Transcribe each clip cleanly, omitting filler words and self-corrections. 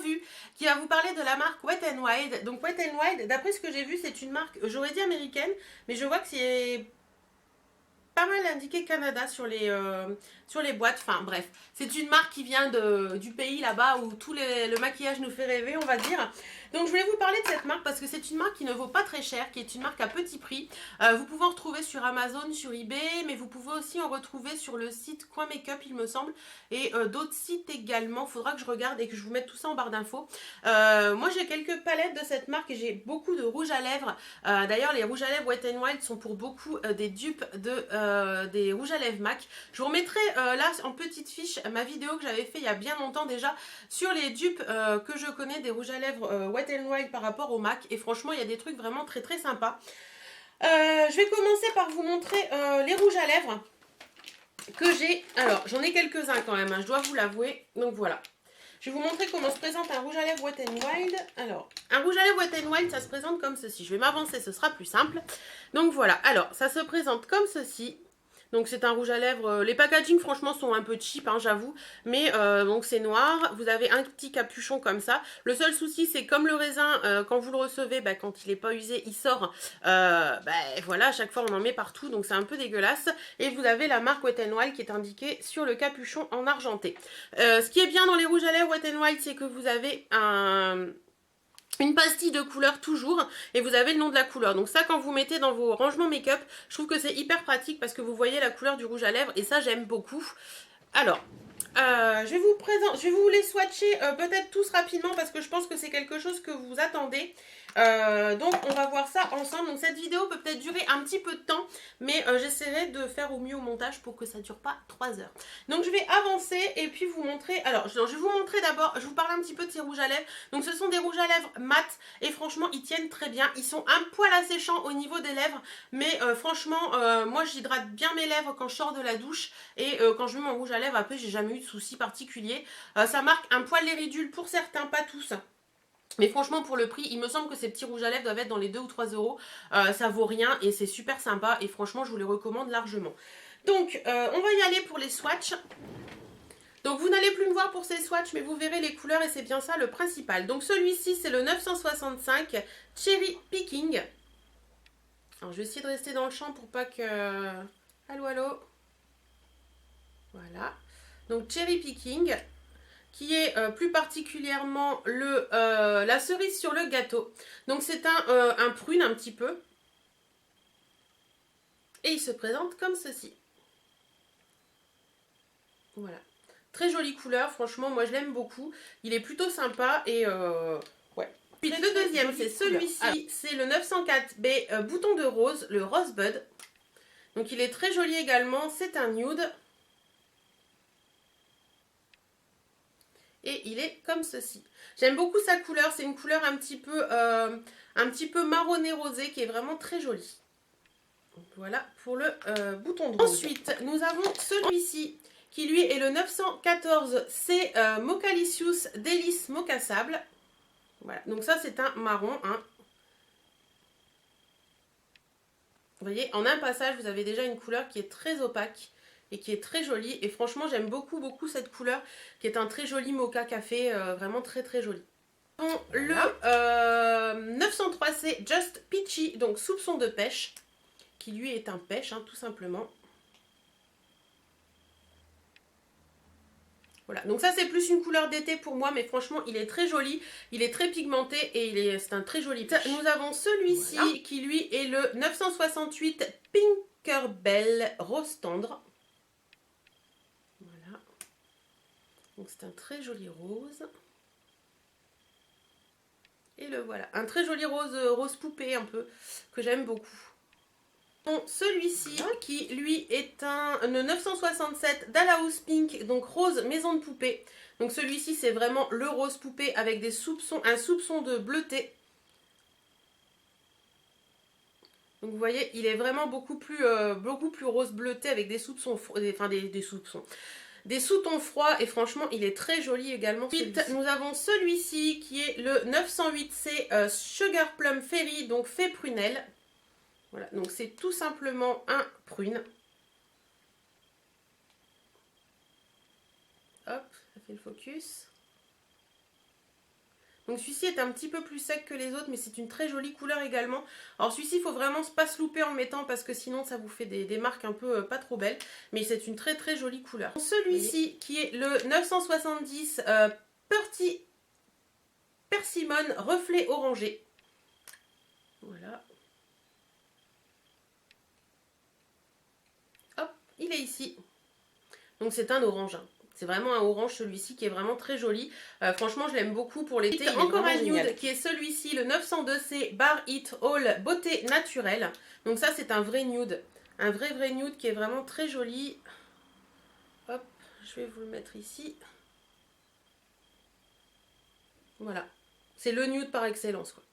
revue qui va vous parler de la marque Wet n Wild. Donc Wet n Wild, d'après ce que j'ai vu, c'est une marque, j'aurais dit américaine, mais je vois que c'est pas mal indiqué Canada sur les boîtes. Enfin bref, c'est une marque qui vient du pays là-bas où le maquillage nous fait rêver, on va dire. Donc je voulais vous parler de cette marque parce que c'est une marque qui ne vaut pas très cher, qui est une marque à petit prix. Vous pouvez en retrouver sur Amazon, sur eBay, mais vous pouvez aussi en retrouver sur le site Coin Makeup, il me semble, et d'autres sites également. Faudra que je regarde et que je vous mette tout ça en barre d'infos. Moi j'ai quelques palettes de cette marque et j'ai beaucoup de rouges à lèvres. D'ailleurs les rouges à lèvres Wet n Wild sont pour beaucoup des dupes des rouges à lèvres MAC. Je vous remettrai là en petite fiche ma vidéo que j'avais fait il y a bien longtemps déjà sur les dupes que je connais des rouges à lèvres Wet n Wild par rapport au MAC, et franchement il y a des trucs vraiment très très sympas. Je vais commencer par vous montrer les rouges à lèvres que j'ai. Alors j'en ai quelques-uns quand même, hein, je dois vous l'avouer. Donc voilà. Je vais vous montrer comment se présente un rouge à lèvres Wet n Wild. Alors, un rouge à lèvres Wet n Wild, ça se présente comme ceci. Je vais m'avancer, ce sera plus simple. Donc voilà, alors, ça se présente comme ceci. Donc c'est un rouge à lèvres, les packaging franchement sont un peu cheap, hein, j'avoue, mais donc c'est noir, vous avez un petit capuchon comme ça. Le seul souci c'est comme le raisin, quand vous le recevez, bah, quand il n'est pas usé, il sort, voilà, à chaque fois on en met partout, donc c'est un peu dégueulasse. Et vous avez la marque Wet n Wild qui est indiquée sur le capuchon en argenté. Ce qui est bien dans les rouges à lèvres Wet n Wild, c'est que vous avez une pastille de couleur toujours, et vous avez le nom de la couleur. Donc ça, quand vous mettez dans vos rangements make-up, je trouve que c'est hyper pratique parce que vous voyez la couleur du rouge à lèvres, et ça j'aime beaucoup. Alors, je vais vous les swatcher peut-être tous rapidement parce que je pense que c'est quelque chose que vous attendez. Donc on va voir ça ensemble. Donc cette vidéo peut peut-être durer un petit peu de temps, mais j'essaierai de faire au mieux au montage pour que ça ne dure pas 3 heures. Donc je vais avancer et puis vous montrer. Alors je vais vous montrer d'abord, je vous parle un petit peu de ces rouges à lèvres. Donc ce sont des rouges à lèvres mat et franchement ils tiennent très bien. Ils sont un poil asséchants au niveau des lèvres, mais franchement moi j'hydrate bien mes lèvres quand je sors de la douche, et quand je mets mon rouge à lèvres après j'ai jamais eu de soucis particuliers. Ça marque un poil les ridules pour certains, pas tous. Mais franchement pour le prix, il me semble que ces petits rouges à lèvres doivent être dans les 2 ou 3 euros. Ça vaut rien et c'est super sympa et franchement je vous les recommande largement. Donc on va y aller pour les swatchs. Donc vous n'allez plus me voir pour ces swatchs, mais vous verrez les couleurs et c'est bien ça le principal. Donc celui-ci c'est le 965 Cherry Picking. Alors je vais essayer de rester dans le champ pour pas que... Allô, allô. Voilà. Donc Cherry Picking, qui est plus particulièrement la cerise sur le gâteau. Donc c'est un prune un petit peu. Et il se présente comme ceci. Voilà. Très jolie couleur, franchement, moi je l'aime beaucoup. Il est plutôt sympa et ouais. Puis le deuxième, c'est celui-ci, c'est le 904B bouton de rose, le Rosebud. Donc il est très joli également, c'est un nude. Et il est comme ceci. J'aime beaucoup sa couleur, c'est une couleur un petit peu marronné rosé qui est vraiment très jolie. Donc voilà pour le bouton de rose. Ensuite, nous avons celui-ci qui lui est le 914C Mocalicious Délice Mocha Sable. Voilà, donc ça c'est un marron. Hein. Vous voyez, en un passage, vous avez déjà une couleur qui est très opaque et qui est très jolie. Et franchement, j'aime beaucoup, beaucoup cette couleur qui est un très joli mocha café, vraiment très, très joli. Le 903C Just Peachy, donc soupçon de pêche, qui lui est un pêche, hein, tout simplement. Voilà, donc ça c'est plus une couleur d'été pour moi, mais franchement il est très joli, il est très pigmenté et c'est un très joli pêche. Nous avons celui-ci voilà, qui lui est le 968 Pinkerbell Rose Tendre. Voilà, donc c'est un très joli rose. Et le voilà, un très joli rose poupée un peu, que j'aime beaucoup. Bon, celui-ci qui lui est le 967 Dollhouse Pink, donc rose maison de poupée. Donc celui-ci c'est vraiment le rose poupée avec un soupçon de bleuté. Donc vous voyez, il est vraiment beaucoup plus rose bleuté avec des soupçons, des sous-tons froids, et franchement il est très joli également. Ensuite nous avons celui-ci qui est le 908C Sugar Plum Fairy, donc fée prunelle. Voilà, donc c'est tout simplement un prune. Hop, ça fait le focus. Donc celui-ci est un petit peu plus sec que les autres, mais c'est une très jolie couleur également. Alors celui-ci, il faut vraiment pas se louper en le mettant parce que sinon ça vous fait des marques un peu pas trop belles. Mais c'est une très très jolie couleur. Celui-ci qui est le 970 Persimmon reflet orangé. Voilà. Hop, il est ici. Donc c'est un orange. Hein. C'est vraiment un orange celui-ci qui est vraiment très joli. Franchement, je l'aime beaucoup pour l'été. Encore un nude qui est celui-ci, le 902C Bar It All Beauté Naturelle. Donc ça, c'est un vrai nude. Un vrai nude qui est vraiment très joli. Hop, je vais vous le mettre ici. Voilà. C'est le nude par excellence, quoi.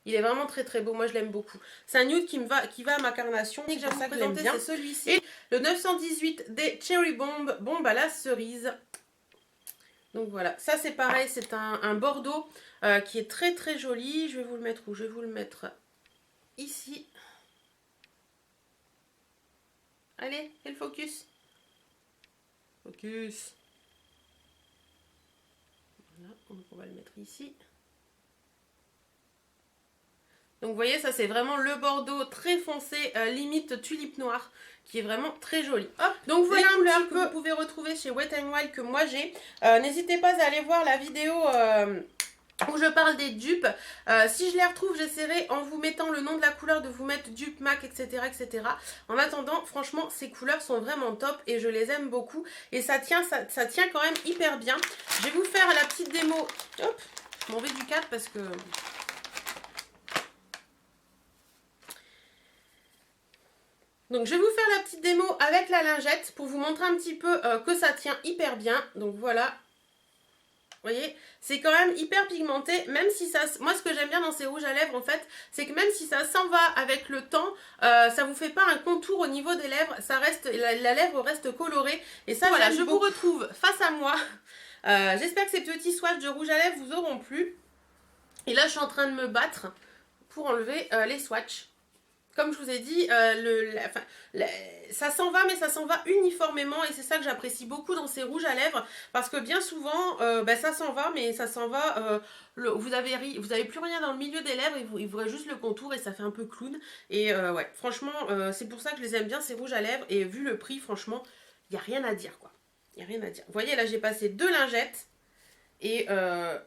Il est vraiment très très beau, moi je l'aime beaucoup. C'est un nude qui va à ma carnation. C'est pour ça que j'aime bien. C'est celui-ci. Et le 918 des Cherry Bomb, bombe à la cerise. Donc voilà, ça c'est pareil, c'est un bordeaux qui est très très joli. Je vais vous le mettre où? Je vais vous le mettre ici. Allez, fais le focus. Focus. Voilà, donc on va le mettre ici. Donc vous voyez, ça c'est vraiment le bordeaux très foncé, limite tulipe noire, qui est vraiment très joli. Hop, donc voilà un couleur que vous pouvez retrouver chez Wet n Wild que moi j'ai. N'hésitez pas à aller voir la vidéo où je parle des dupes. Si je les retrouve, j'essaierai en vous mettant le nom de la couleur de vous mettre dupe, MAC, etc., etc. En attendant, franchement, ces couleurs sont vraiment top et je les aime beaucoup. Et ça tient quand même hyper bien. Je vais vous faire la petite démo. Hop, je m'en vais du cadre parce que... Donc je vais vous faire la petite démo avec la lingette pour vous montrer un petit peu que ça tient hyper bien. Donc voilà, vous voyez, c'est quand même hyper pigmenté, même si ça... Moi ce que j'aime bien dans ces rouges à lèvres en fait, c'est que même si ça s'en va avec le temps, ça vous fait pas un contour au niveau des lèvres, ça reste, la lèvre reste colorée. Et ça voilà, je vous retrouve face à moi. J'espère que ces petits swatchs de rouge à lèvres vous auront plu. Et là je suis en train de me battre pour enlever les swatchs. Comme je vous ai dit, ça s'en va, mais ça s'en va uniformément et c'est ça que j'apprécie beaucoup dans ces rouges à lèvres parce que bien souvent, ça s'en va, mais ça s'en va, vous avez plus rien dans le milieu des lèvres, il vous reste juste le contour et ça fait un peu clown. Et ouais, franchement, c'est pour ça que je les aime bien ces rouges à lèvres et vu le prix, franchement, il n'y a rien à dire, quoi. Il n'y a rien à dire. Vous voyez, là, j'ai passé 2 lingettes et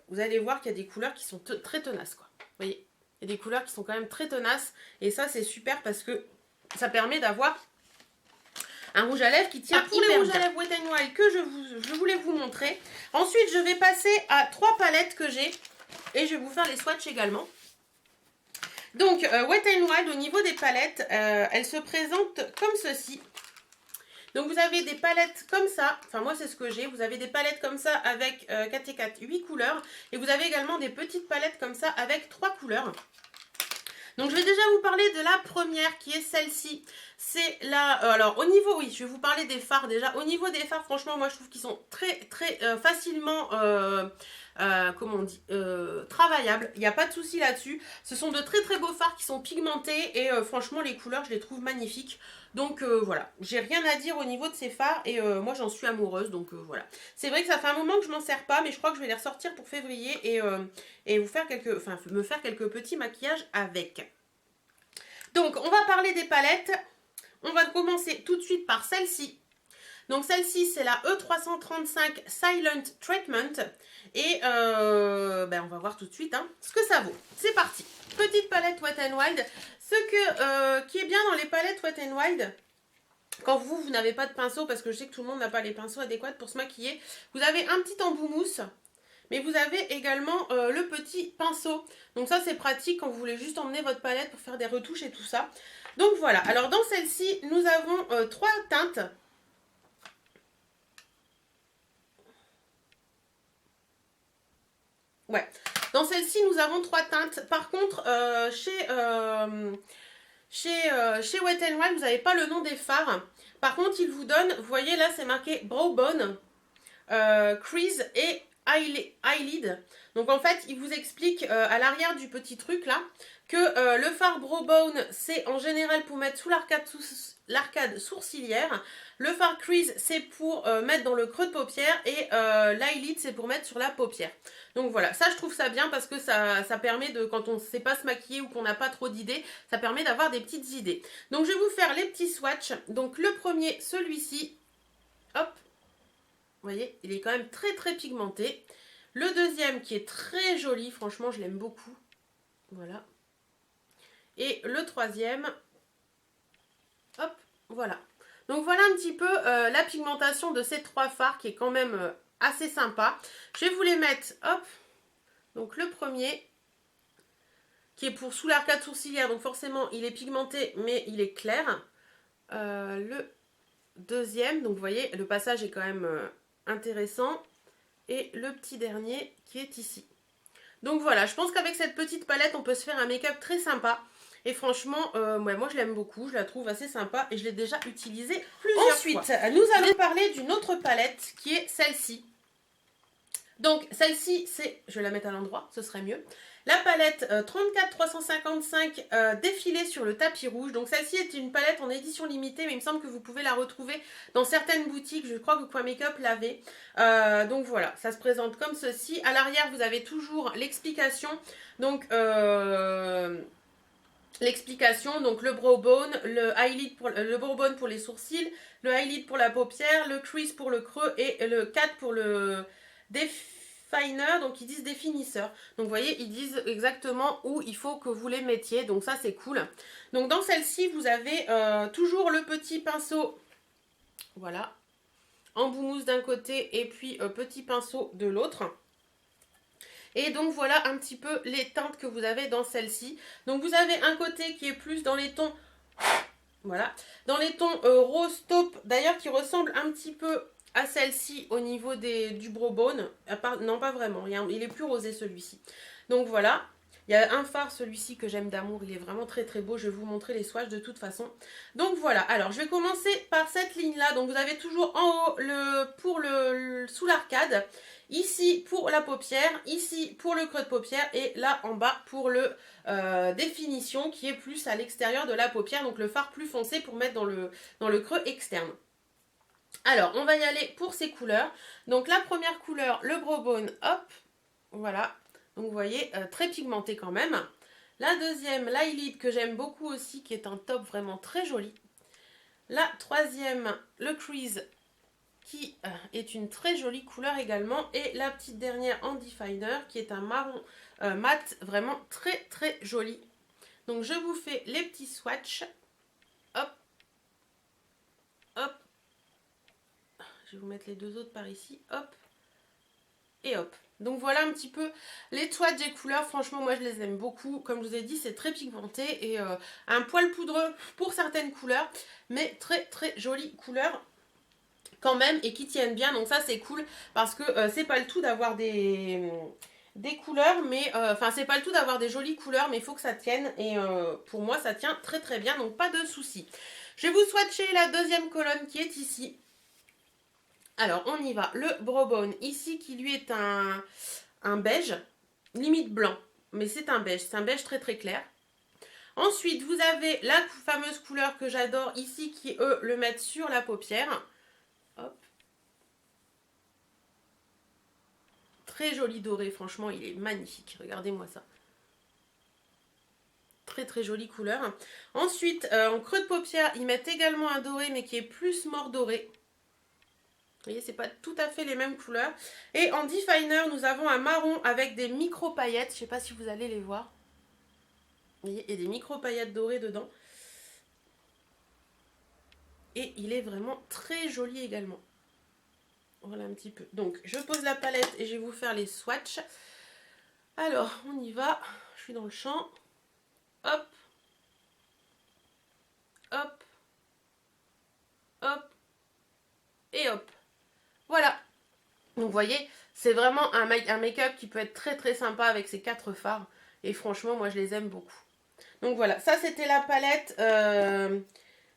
vous allez voir qu'il y a des couleurs qui sont très tenaces, quoi. Vous voyez ? Il y a des couleurs qui sont quand même très tenaces. Et ça, c'est super parce que ça permet d'avoir un rouge à lèvres qui tient pour les rouges à lèvres Wet n Wild que je voulais vous montrer. Ensuite, je vais passer à 3 palettes que j'ai. Et je vais vous faire les swatchs également. Donc, Wet n Wild, au niveau des palettes, elles se présentent comme ceci. Donc vous avez des palettes comme ça, enfin moi c'est ce que j'ai, vous avez des palettes comme ça avec 4 et 4, 8 couleurs. Et vous avez également des petites palettes comme ça avec 3 couleurs. Donc je vais déjà vous parler de la première qui est celle-ci. C'est la... alors au niveau, oui, je vais vous parler des fards déjà. Au niveau des fards, franchement, moi je trouve qu'ils sont très facilement... comment on dit, travaillable, il n'y a pas de souci là-dessus. Ce sont de très beaux fards qui sont pigmentés et franchement les couleurs je les trouve magnifiques. Donc voilà, j'ai rien à dire au niveau de ces fards et moi j'en suis amoureuse, donc voilà. C'est vrai que ça fait un moment que je m'en sers pas, mais je crois que je vais les ressortir pour février et vous faire me faire quelques petits maquillages avec. Donc on va parler des palettes. On va commencer tout de suite par celle-ci. Donc celle-ci c'est la E335 Silent Treatment et on va voir tout de suite ce que ça vaut. C'est parti. Petite palette Wet n Wild. Ce qui est bien dans les palettes Wet n Wild, quand vous n'avez pas de pinceau, parce que je sais que tout le monde n'a pas les pinceaux adéquats pour se maquiller, vous avez un petit embout mousse, mais vous avez également le petit pinceau. Donc ça c'est pratique quand vous voulez juste emmener votre palette pour faire des retouches et tout ça. Donc voilà, alors dans celle-ci, nous avons 3 teintes. Ouais, dans celle-ci, nous avons 3 teintes. Par contre, chez Wet n Wild, vous n'avez pas le nom des fards. Par contre, il vous donne, vous voyez là, c'est marqué Brow Bone, Crease et Eyelid. Donc en fait, il vous explique à l'arrière du petit truc là que le fard Brow Bone, c'est en général pour mettre sous l'arcade sourcilière. Le fard crease, c'est pour mettre dans le creux de paupière. Et l'eyelid, c'est pour mettre sur la paupière. Donc voilà, ça je trouve ça bien parce que ça permet de, quand on ne sait pas se maquiller ou qu'on n'a pas trop d'idées, ça permet d'avoir des petites idées. Donc je vais vous faire les petits swatchs. Donc le premier, celui-ci. Hop. Vous voyez, il est quand même très très pigmenté. Le deuxième qui est très joli, franchement je l'aime beaucoup. Voilà. Et le troisième, hop, voilà. Donc voilà un petit peu la pigmentation de ces 3 fards qui est quand même assez sympa. Je vais vous les mettre, hop. Donc le premier, qui est pour sous l'arcade sourcilière, donc forcément il est pigmenté mais il est clair. Le deuxième, donc vous voyez, le passage est quand même intéressant. Et le petit dernier qui est ici. Donc voilà, je pense qu'avec cette petite palette, on peut se faire un make-up très sympa. Et franchement, moi je l'aime beaucoup, je la trouve assez sympa et je l'ai déjà utilisée plusieurs fois. Ensuite, nous allons parler d'une autre palette qui est celle-ci. Donc celle-ci, c'est, je vais la mettre à l'endroit, ce serait mieux. La palette 34355 défilée sur le tapis rouge. Donc celle-ci est une palette en édition limitée, mais il me semble que vous pouvez la retrouver dans certaines boutiques. Je crois que Point Make-up l'avait. Donc voilà, ça se présente comme ceci. À l'arrière, vous avez toujours l'explication. Donc le brow bone, le eyelid pour le brow bone pour les sourcils, le eyelid pour la paupière, le crease pour le creux et le cat pour le definer, donc ils disent définisseur. Donc vous voyez, ils disent exactement où il faut que vous les mettiez, donc ça c'est cool. Donc dans celle-ci, vous avez toujours le petit pinceau, voilà, en boumousse d'un côté et puis petit pinceau de l'autre. Et donc voilà un petit peu les teintes que vous avez dans celle-ci. Donc vous avez un côté qui est plus dans les tons, voilà, dans les tons rose taupe, d'ailleurs qui ressemble un petit peu à celle-ci au niveau du brow bone. Non, pas vraiment, il est plus rosé celui-ci. Donc voilà, il y a un fard, celui-ci que j'aime d'amour, il est vraiment très très beau. Je vais vous montrer les swatchs de toute façon. Donc voilà, alors je vais commencer par cette ligne-là. Donc vous avez toujours en haut sous l'arcade. Ici pour la paupière, ici pour le creux de paupière et là en bas pour le définition qui est plus à l'extérieur de la paupière. Donc le fard plus foncé pour mettre dans le creux externe. Alors on va y aller pour ces couleurs. Donc la première couleur, le brow bone, hop, voilà. Donc vous voyez, très pigmenté quand même. La deuxième, l'eyelid que j'aime beaucoup aussi, qui est un top vraiment très joli. La troisième, le crease, qui est une très jolie couleur également. Et la petite dernière en definer, qui est un marron mat, vraiment très très joli. Donc je vous fais les petits swatchs. Hop, hop. Je vais vous mettre les deux autres par ici. Hop, et hop. Donc voilà un petit peu les swatchs des couleurs. Franchement, moi je les aime beaucoup. Comme je vous ai dit, c'est très pigmenté et un poil poudreux pour certaines couleurs. Mais très très jolies couleurs quand même et qui tiennent bien. Donc ça c'est cool parce que c'est pas le tout d'avoir des couleurs. Mais enfin c'est pas le tout d'avoir des jolies couleurs. Mais il faut que ça tienne. Et pour moi ça tient très très bien. Donc pas de souci. Je vais vous swatcher la deuxième colonne qui est ici. Alors, on y va. Le brow bone, ici, qui lui est un beige, limite blanc. Mais c'est un beige très très clair. Ensuite, vous avez la fameuse couleur que j'adore ici, qui, eux, le mettent sur la paupière. Hop. Très joli doré, franchement, il est magnifique. Regardez-moi ça. Très très jolie couleur. Ensuite, en creux de paupière, ils mettent également un doré, mais qui est plus mort doré. Vous voyez, c'est pas tout à fait les mêmes couleurs. Et en definer, nous avons un marron avec des micro paillettes. Je sais pas si vous allez les voir. Vous voyez, il y a des micro paillettes dorées dedans. Et il est vraiment très joli également. Voilà un petit peu. Donc, je pose la palette et je vais vous faire les swatchs. Alors, on y va. Je suis dans le champ. Hop. Hop. Hop. Et hop. Voilà. Donc vous voyez, c'est vraiment un make-up qui peut être très très sympa avec ces 4 fards. Et franchement, moi je les aime beaucoup. Donc voilà, ça c'était la palette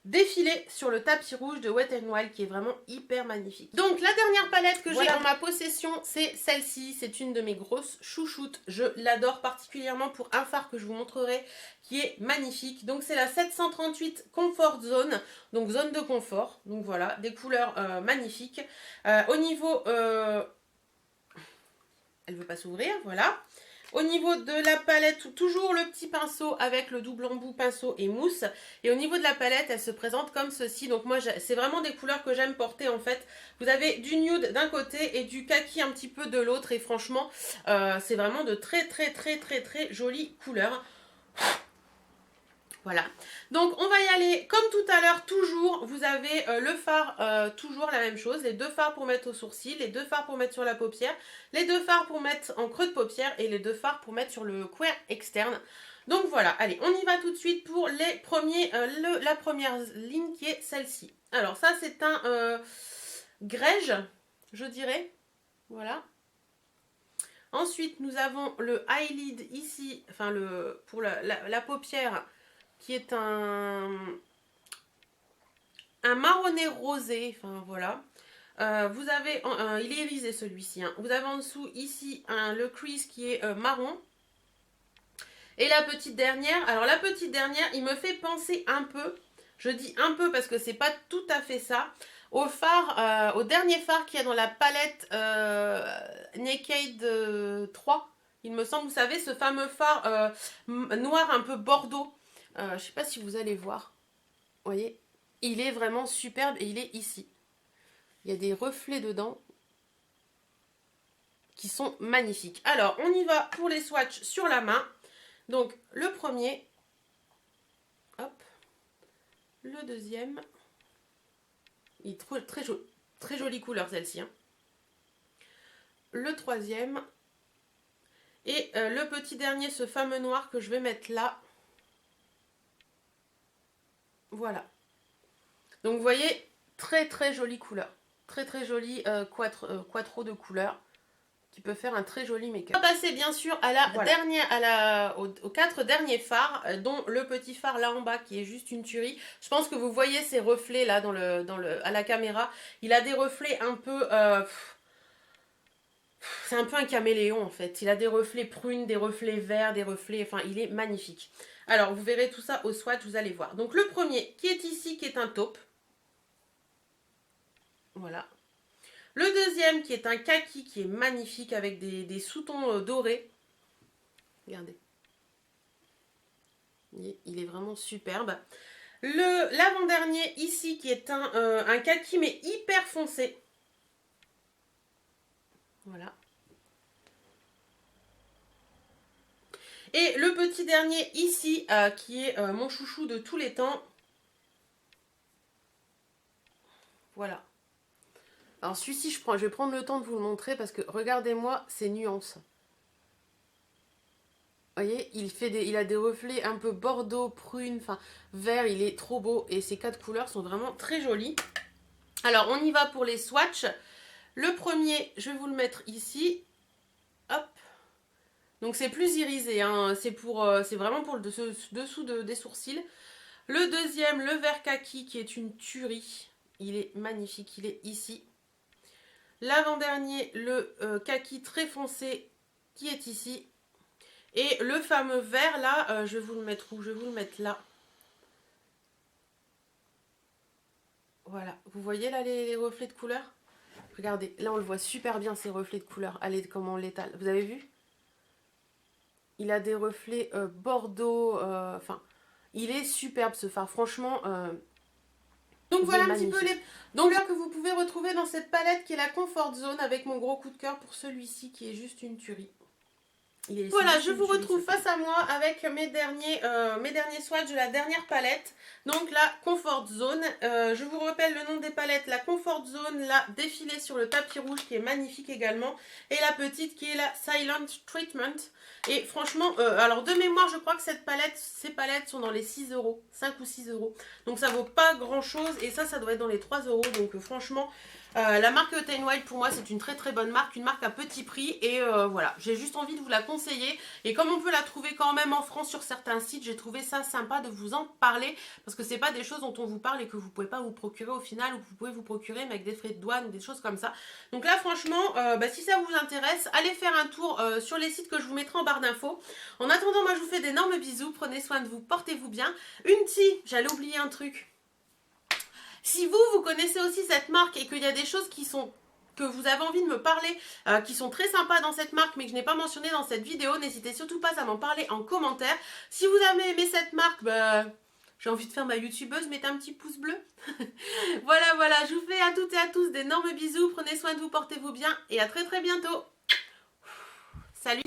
défiler sur le tapis rouge de Wet n Wild qui est vraiment hyper magnifique. Donc la dernière palette que j'ai en ma possession, c'est celle-ci. C'est une de mes grosses chouchoutes. Je l'adore particulièrement pour un fard que je vous montrerai qui est magnifique. Donc c'est la 738 Comfort Zone, donc zone de confort. Donc voilà, des couleurs magnifiques. Au niveau... elle veut pas s'ouvrir, voilà. Au niveau de la palette, toujours le petit pinceau avec le double embout pinceau et mousse. Et au niveau de la palette, elle se présente comme ceci. Donc moi, c'est vraiment des couleurs que j'aime porter en fait. Vous avez du nude d'un côté et du kaki un petit peu de l'autre. Et franchement, c'est vraiment de très jolies couleurs. Voilà, donc on va y aller comme tout à l'heure, toujours, vous avez le fard, toujours la même chose, les deux fards pour mettre au sourcil, les deux fards pour mettre sur la paupière, les deux fards pour mettre en creux de paupière et les deux fards pour mettre sur le coin externe. Donc voilà, allez, on y va tout de suite pour les premiers, la première ligne qui est celle-ci. Alors ça c'est un grège, je dirais, voilà. Ensuite nous avons le eyelid ici, enfin pour la paupière, qui est un marronné rosé, enfin voilà. Vous avez, il est irisé celui-ci, hein. Vous avez en dessous ici le crease qui est marron. Et la petite dernière, alors la petite dernière, il me fait penser un peu, je dis un peu parce que c'est pas tout à fait ça, au phare, au dernier phare qu'il y a dans la palette Naked 3. Il me semble, vous savez, ce fameux phare noir un peu bordeaux. Je sais pas si vous allez voir. Vous voyez, il est vraiment superbe et il est ici. Il y a des reflets dedans qui sont magnifiques. Alors, on y va pour les swatchs sur la main. Donc, le premier. Hop. Le deuxième. Il est très jolie couleur celle-ci, hein. Le troisième. Et le petit dernier, ce fameux noir que je vais mettre là. Voilà. Donc vous voyez, très jolie couleur. Très jolie quattro de couleurs qui peut faire un très joli make-up. On va passer bien sûr à la dernière, aux 4 derniers fards, dont le petit phare là en bas qui est juste une tuerie. Je pense que vous voyez ces reflets là à la caméra. Il a des reflets un peu... c'est un peu un caméléon en fait. Il a des reflets prunes, des reflets verts, des reflets... Enfin, il est magnifique. Alors, vous verrez tout ça au swatch, vous allez voir. Donc, le premier qui est ici, qui est un taupe. Voilà. Le deuxième qui est un kaki, qui est magnifique avec des sous-tons dorés. Regardez. Il est vraiment superbe. L'avant-dernier ici qui est un kaki mais hyper foncé. Voilà. Et le petit dernier ici, qui est mon chouchou de tous les temps. Voilà. Alors celui-ci, je vais prendre le temps de vous le montrer parce que regardez-moi ces nuances. Vous voyez, il a des reflets un peu bordeaux, prune, enfin vert, il est trop beau. Et ces 4 couleurs sont vraiment très jolies. Alors on y va pour les swatchs. Le premier, je vais vous le mettre ici. Hop. Donc c'est plus irisé, hein. C'est vraiment pour le dessous des sourcils. Le deuxième, le vert kaki qui est une tuerie. Il est magnifique, il est ici. L'avant-dernier, le kaki très foncé qui est ici. Et le fameux vert là, je vais vous le mettre où? Je vais vous le mettre là. Voilà, vous voyez là les reflets de couleur? Regardez, là on le voit super bien ces reflets de couleur. Allez, comment on l'étale. Vous avez vu? Il a des reflets bordeaux, enfin, il est superbe ce phare, franchement. Donc voilà un petit peu les... Donc là que vous pouvez retrouver dans cette palette qui est la Comfort Zone avec mon gros coup de cœur pour celui-ci qui est juste une tuerie. Voilà, je vous retrouve face à moi avec mes derniers swatchs de la dernière palette. Donc la Comfort Zone, je vous rappelle le nom des palettes, la Comfort Zone, la défilée sur le tapis rouge qui est magnifique également. Et la petite qui est la Silent Treatment. Et franchement, alors de mémoire, je crois que ces palettes sont dans les 6 €, 5 ou 6 €. Donc ça vaut pas grand chose et ça doit être dans les 3 €. Donc franchement, La marque Wet n Wild pour moi c'est une très très bonne marque, une marque à petit prix et voilà, j'ai juste envie de vous la conseiller et comme on peut la trouver quand même en France sur certains sites, j'ai trouvé ça sympa de vous en parler parce que c'est pas des choses dont on vous parle et que vous pouvez pas vous procurer au final ou que vous pouvez vous procurer mais avec des frais de douane ou des choses comme ça. Donc là franchement, si ça vous intéresse, allez faire un tour sur les sites que je vous mettrai en barre d'infos. En attendant, moi je vous fais d'énormes bisous, prenez soin de vous, portez-vous bien. J'allais oublier un truc. Si vous connaissez aussi cette marque et qu'il y a des choses que vous avez envie de me parler, qui sont très sympas dans cette marque mais que je n'ai pas mentionné dans cette vidéo, n'hésitez surtout pas à m'en parler en commentaire. Si vous avez aimé cette marque, j'ai envie de faire ma youtubeuse, mettez un petit pouce bleu. Voilà, je vous fais à toutes et à tous d'énormes bisous, prenez soin de vous, portez-vous bien et à très très bientôt. Salut